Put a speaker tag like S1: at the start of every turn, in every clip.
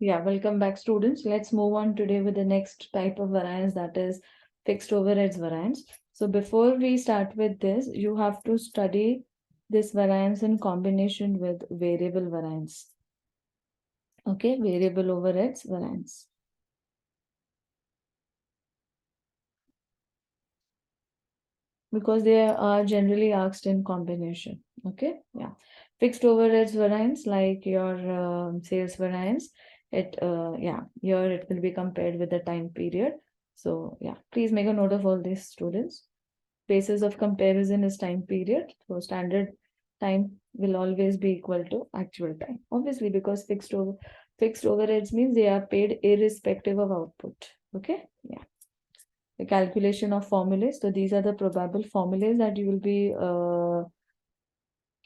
S1: Yeah, welcome back, students. Let's move on today with the next type of variance, that is fixed overheads variance. So before we start with this, you have to study this variance in combination with variable variance. Okay, variable overheads variance. Because they are generally asked in combination. Okay, yeah. Fixed overheads variance, like your sales variance, here it will be compared with the time period. So yeah, please make a note of all these, students. Basis of comparison is time period. So standard time will always be equal to actual time. Obviously, because fixed overheads means they are paid irrespective of output. Okay, yeah. The calculation of formulas. So these are the probable formulas that you will be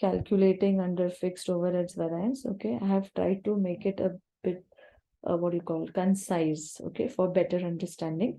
S1: calculating under fixed overheads variance. Okay, I have tried to make it a bit concise, okay, for better understanding.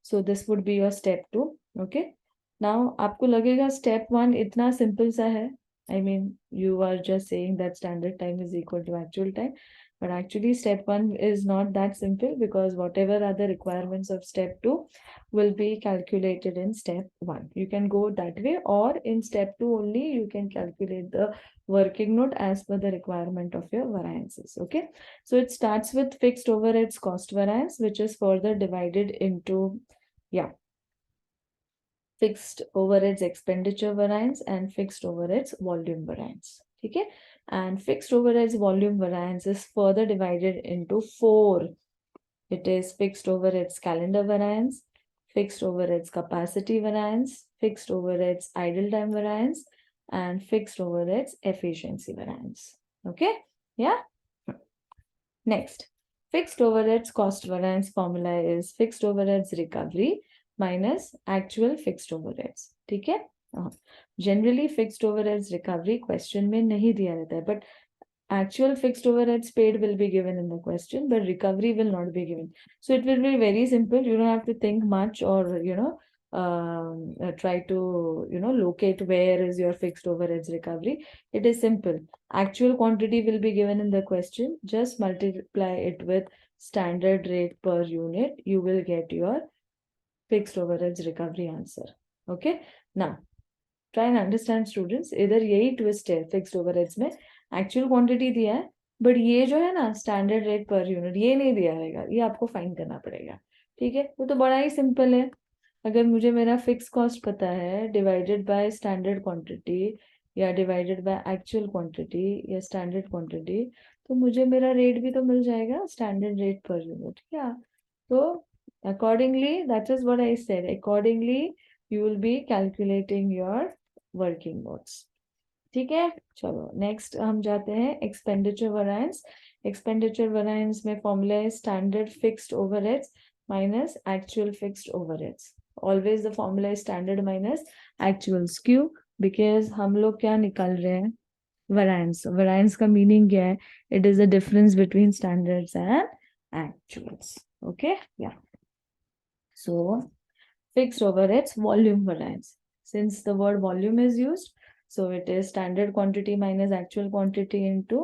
S1: So this would be your step 2. Okay, now आपको लगेगा step 1 इतना simple सा है. I mean, you are just saying that standard time is equal to actual time. But actually, step 1 is not that simple, because whatever are the requirements of step 2 will be calculated in step 1. You can go that way, or in step 2 only you can calculate the working note as per the requirement of your variances. Okay, so it starts with fixed overheads cost variance, which is further divided into, yeah, fixed overheads expenditure variance and fixed overheads volume variance. Okay, and fixed overheads volume variance is further divided into 4. It is fixed overheads calendar variance, fixed overheads capacity variance, fixed overheads idle time variance, and fixed overheads efficiency variance. Okay, yeah. Next, fixed overheads cost variance formula is fixed overheads recovery minus actual fixed overheads. ठीक है? Generally fixed overheads recovery question में नहीं दिया रहता है, but actual fixed overheads paid will be given in the question, but recovery will not be given. So it will be very simple. You don't have to think much, or try to locate where is your fixed overheads recovery. It is simple. Actual quantity will be given in the question. Just multiply it with standard rate per unit. You will get your fixed overheads recovery answer. Okay. Now try and understand, students. इधर यही twist है fixed overheads में. Actual quantity दिया है, but ये जो है ना standard rate per unit, ये नहीं दिया रहेगा. ये आपको फाइंड करना पड़ेगा. ठीक है, वो तो बड़ा ही सिंपल है. अगर मुझे मेरा फिक्स कॉस्ट पता है डिवाइडेड बाय स्टैंडर्ड क्वांटिटी, या डिवाइडेड बाय एक्चुअल क्वांटिटी, या स्टैंडर्ड क्वांटिटी, तो मुझे मेरा रेट भी तो मिल जाएगा, स्टैंडर्ड रेट पर यूनिट. क्या तो accordingly, that is what I said, accordingly you will be calculating your working notes. ठीक है, चलो नेक्स्ट हम जाते हैं एक्सपेंडिचर वरायंस. एक्सपेंडिचर वरायंस में फॉर्मूला है standard fixed overheads minus actual fixed overheads. Always the formula is standard minus actual. क्यों? Because हम लोग क्या निकाल रहे हैं? वरायंस. वरायंस का मीनिंग क्या है? It is the difference between standards and actuals. Okay, या. सो fixed overheads volume variance. Since the word volume is used, so it is standard quantity minus actual quantity into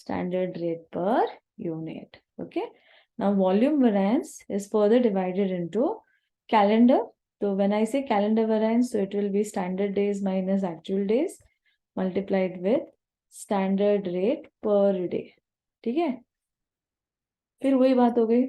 S1: standard rate per unit. Okay. Now volume variance is further divided into calendar. So when I say calendar variance, so it will be standard days minus actual days multiplied with standard rate per day. ठीक है, फिर वही बात हो गई.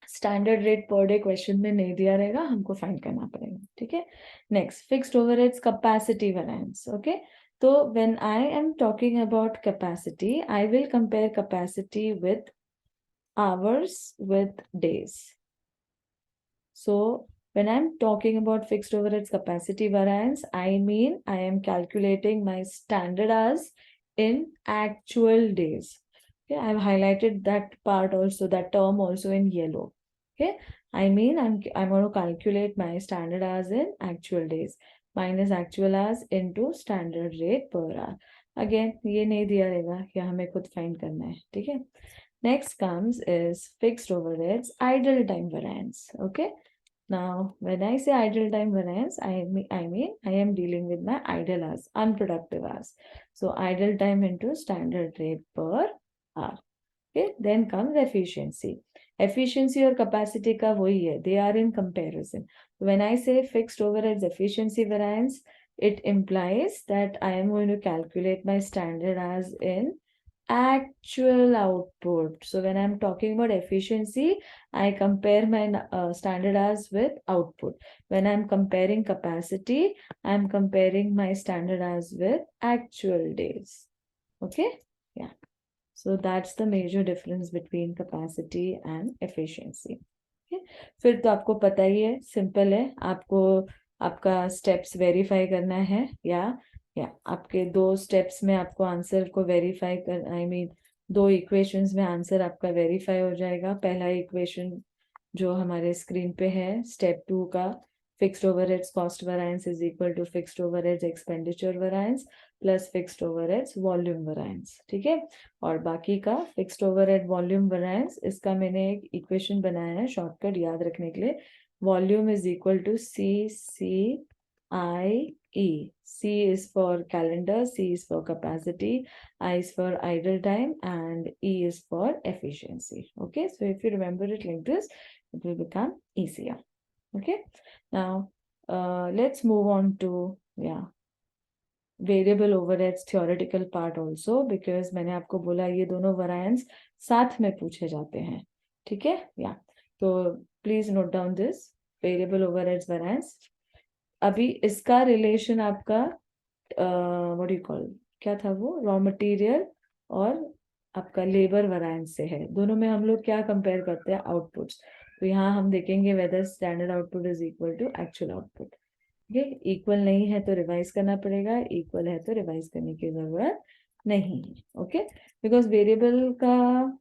S1: Standard rate per day question में नहीं दिया रहेगा, हमको फाइंड करना पड़ेगा. ठीक है, next fixed overheads capacity variance. Okay, तो when I am talking about capacity, I will compare capacity with hours with days. So when I'm talking about fixed overheads capacity variance, I mean I am calculating my standard hours in actual days. Okay, I've highlighted that part also, that term also in yellow. Okay, I mean I'm going to calculate my standard hours in actual days minus actual hours into standard rate per hour. Again, ये नहीं दिया रहेगा, ये हमें खुद find करना है. ठीक है, next comes is fixed overheads idle time variance. Okay, now when I say idle time variance, I mean I am dealing with my idle hours, unproductive hours. So idle time into standard rate per hour. Okay, then comes efficiency. Efficiency or capacity का वही है, they are in comparison. When I say fixed overheads efficiency variance, it implies that I am going to calculate my standard as in actual output. So when I'm talking about efficiency, I compare my standard as with output. When I'm comparing capacity, I'm comparing my standard as with actual days. Okay? Yeah. So that's the major difference between capacity and efficiency. Okay? फिर तो आपको पता ही है, simple है, आपको आपका steps verify करना है या आपके दो स्टेप्स में आपको आंसर को वेरीफाई कर आई मीन दो इक्वेशंस में आंसर आपका वेरीफाई हो जाएगा. पहला इक्वेशन जो हमारे स्क्रीन पे है स्टेप 2 का, fixed overheads cost variance is equal to fixed overheads expenditure variance plus fixed overheads volume variance. ठीक है, और बाकी का फिक्स्ड ओवरहेड वॉल्यूम वेरिएंस, इसका मैंने एक इक्वेशन बनाया है शॉर्टकट याद रखने के लिए. Volume is equal to CCIE. C is for calendar, C is for capacity, I is for idle time, and E is for efficiency. Okay, so if you remember it like this, it will become easier. Okay, now let's move on to variable overheads theoretical part also, because मैंने आपको बोला ये दोनों variance साथ में पूछे जाते हैं. ठीक है, तो please note down this variable overheads variance. अभी इसका रिलेशन आपका व्हाट यू कॉल क्या था वो, रॉ मटेरियल और आपका लेबर वेरिएंस से है. दोनों में हम लोग क्या कंपेयर करते हैं, आउटपुट्स. तो यहाँ हम देखेंगे whether standard output is equal to actual output. ये इक्वल नहीं है तो रिवाइज करना पड़ेगा, इक्वल है तो रिवाइज करने की जरूरत नहीं है. ओके, बिकॉज वेरिएबल का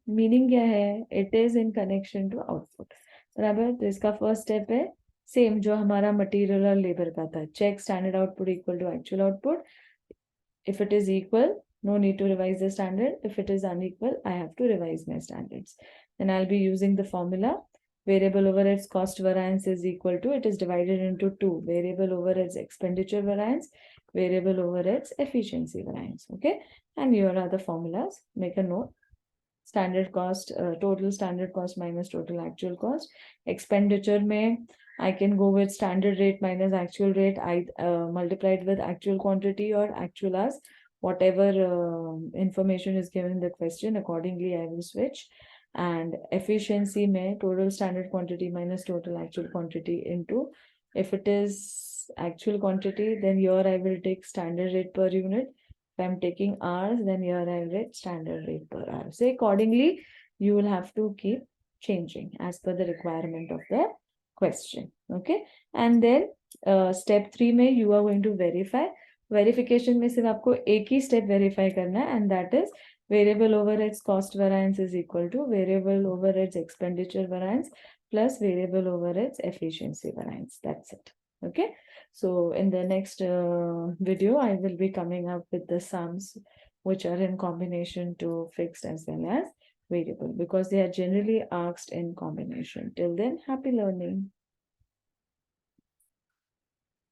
S1: मीनिंग क्या है, it is in connection to output. बराबर, तो इसका फर्स्ट स्टेप है सेम जो हमारा मटेरियल और लेबर का था, check standard output equal to actual output. If it is equal, no need to revise the standard. If it is unequal, I have to revise my standards. Then I'll be using the formula. Variable overheads cost variance is equal to, it is divided into two, variable overheads expenditure variance, variable overheads efficiency variance. Okay, and here are the formulas. Make a note. Standard cost, total standard cost minus total actual cost. Expenditure में I can go with standard rate minus actual rate, I multiplied with actual quantity or actual as whatever information is given in the question, accordingly I will switch. And efficiency में total standard quantity minus total actual quantity into, if it is actual quantity then here I will take standard rate per unit. If I'm taking hours, then here I will get standard rate per hour. So accordingly, you will have to keep changing as per the requirement of the question. Okay, and then step 3 में you are going to verify. Verification में सिर्फ आपको एक ही step verify करना है, and that is variable overheads cost variance is equal to variable overheads expenditure variance plus variable overheads efficiency variance. That's it. Okay, so in the next video, I will be coming up with the sums which are in combination to fixed as well as variable, because they are generally asked in combination. Till then, happy learning.